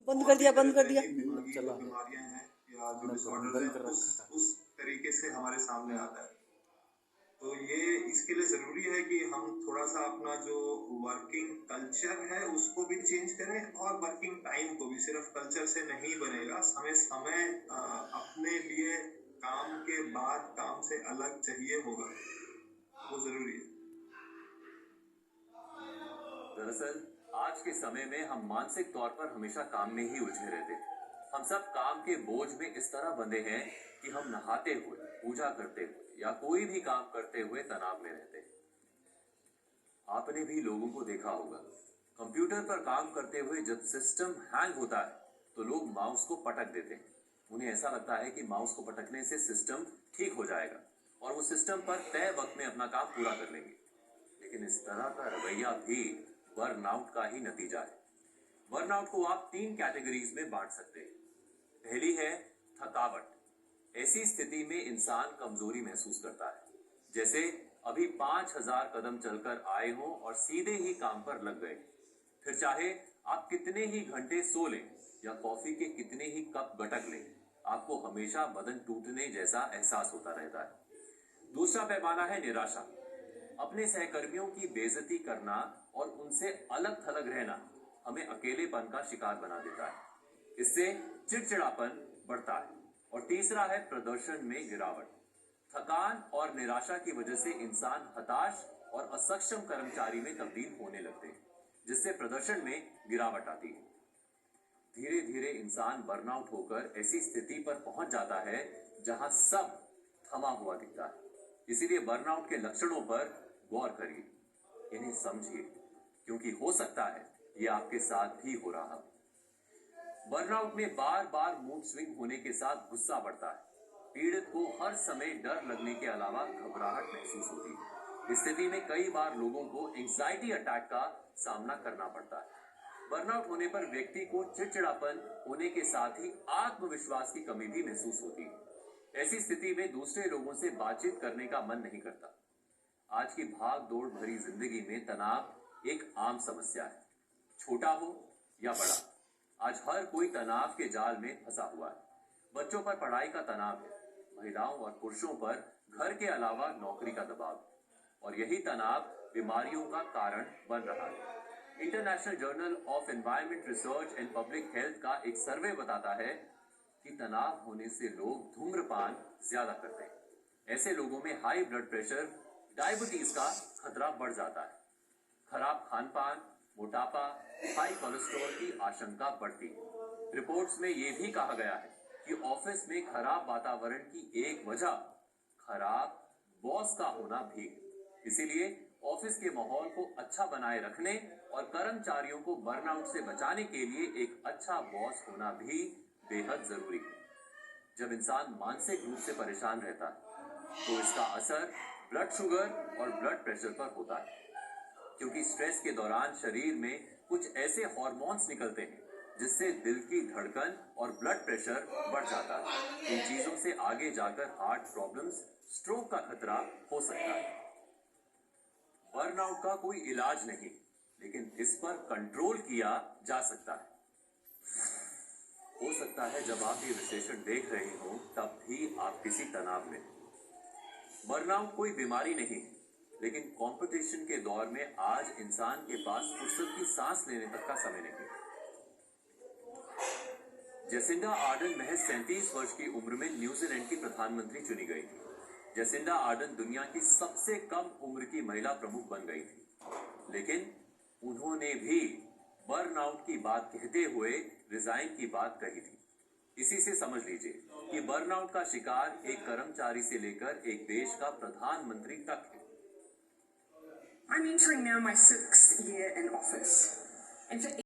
बंद कर दिया, बंद कर दिया। चला बीमारियां हैं या जो डिसऑर्डर है उस तरीके से हमारे सामने आता है। तो ये इसके लिए जरूरी है कि हम थोड़ा सा अपना जो वर्किंग कल्चर है उसको भी चेंज करें और वर्किंग टाइम को भी। सिर्फ कल्चर से नहीं बनेगा, हमें समय अपने लिए काम के बाद काम से अलग चाहिए होगा, वो जरूरी है। दरअसल आज के समय में हम मानसिक तौर पर हमेशा काम में ही उलझे रहते हैं। हम सब काम के बोझ में इस तरह बंधे हैं कि हम नहाते हुए, पूजा करते हुए या कोई भी काम करते हुए तनाव में रहते हैं। आपने भी लोगों को देखा होगा, कंप्यूटर पर काम करते हुए जब सिस्टम हैंग होता है तो लोग माउस को पटक देते हैं। उन्हें ऐसा लगता है कि माउस को पटकने से सिस्टम ठीक हो जाएगा और वो सिस्टम पर तय वक्त में अपना काम पूरा कर लेंगे। लेकिन इस तरह का रवैया भी बर्नआउट का ही नतीजा है। बर्नआउट को आप 3 कैटेगरीज में बांट सकते हैं। पहली है थकावट। ऐसी स्थिति में इंसान कमजोरी महसूस करता है, जैसे अभी 5000 कदम चलकर आए हों और सीधे ही काम पर लग गए। फिर चाहे आप कितने ही घंटे सो लें या कॉफी के कितने ही कप गटक लें, आपको हमेशा बदन टूटने जैसा एहसास होता रहता है। दूसरा पैमाना है निराशा। अपने सहकर्मियों की बेइज्जती करना और उनसे अलग थलग रहना हमें अकेलेपन का शिकार बना देता है। इससे चिड़चिड़ापन बढ़ता है। और तीसरा है प्रदर्शन में गिरावट। थकान और निराशा की वजह से इंसान हताश और असक्षम कर्मचारी में तब्दील होने लगते हैं, जिससे प्रदर्शन में गिरावट आती है। धीरे धीरे इंसान बर्नआउट होकर ऐसी स्थिति पर पहुंच जाता है जहां सब थमा हुआ दिखता है। इसीलिए बर्नआउट के लक्षणों पर गौर करिए, इन्हें समझिए, क्योंकि हो सकता है ये आपके साथ भी हो रहा हो। बर्नआउट में बार बार मूड स्विंग होने के साथ गुस्सा बढ़ता है। पीड़ित को हर समय डर लगने के अलावा घबराहट महसूस होती है। इस स्थिति में कई बार लोगों को एंजाइटी अटैक का सामना करना पड़ता है। बर्नआउट होने पर व्यक्ति को चिड़चिड़ापन होने के साथ ही आत्मविश्वास की कमी भी महसूस होती है। ऐसी स्थिति में दूसरे लोगों से बातचीत करने का मन नहीं करता। आज की भाग दौड़ भरी जिंदगी में तनाव एक आम समस्या है, छोटा हो या बड़ा। आज हर कोई तनाव के जाल में फंसा हुआ है। बच्चों पर पढ़ाई का तनाव है, महिलाओं और पुरुषों पर घर के अलावा नौकरी का दबाव है, और यही तनाव बीमारियों का कारण बन रहा है। International journal of environment research and public health का एक सर्वे बताता है कि तनाव होने से लोग धूम्रपान ज्यादा करते हैं। ऐसे लोगों में हाई ब्लड प्रेशर, डायबिटीज का खतरा बढ़ जाता है। खराब खानपान, मोटापा, हाई कोलेस्ट्रॉल की आशंका बढ़ती है। रिपोर्ट्स में यह भी कहा गया है कि ऑफिस में खराब वातावरण की एक वजह खराब बॉस का होना भी है। इसीलिए ऑफिस के माहौल को अच्छा बनाए रखने और कर्मचारियों को बर्नआउट से बचाने के लिए एक अच्छा बॉस होना भी बेहद जरूरी है। जब इंसान मानसिक रूप से परेशान रहता है तो इसका असर ब्लड शुगर और ब्लड प्रेशर पर होता है, क्योंकि स्ट्रेस के दौरान शरीर में कुछ ऐसे हार्मोन्स निकलते हैं जिससे दिल की धड़कन और ब्लड प्रेशर बढ़ जाता है। इन चीजों से आगे जाकर हार्ट प्रॉब्लम्स, स्ट्रोक का खतरा हो सकता है। बर्नआउट का कोई इलाज नहीं, लेकिन इस पर कंट्रोल किया जा सकता है। हो सकता है जब आप ये विश्लेषण देख रहे हो तब भी आप किसी तनाव में। बर्नआउट कोई बीमारी नहीं है, लेकिन कंपटीशन के दौर में आज इंसान के पास फुर्सत की सांस लेने तक का समय नहीं है। जेसिंडा आर्डन महज 37 वर्ष की उम्र में न्यूजीलैंड की प्रधानमंत्री चुनी गई थी। जेसिंडा आर्डन दुनिया की सबसे कम उम्र की महिला प्रमुख बन गई थी, लेकिन उन्होंने भी बर्नआउट की बात कहते हुए रिजाइन की बात कही थी। इसी से समझ लीजिए कि बर्नआउट का शिकार एक कर्मचारी से लेकर एक देश का प्रधानमंत्री तक है। I'm entering now my 6th year in office. And for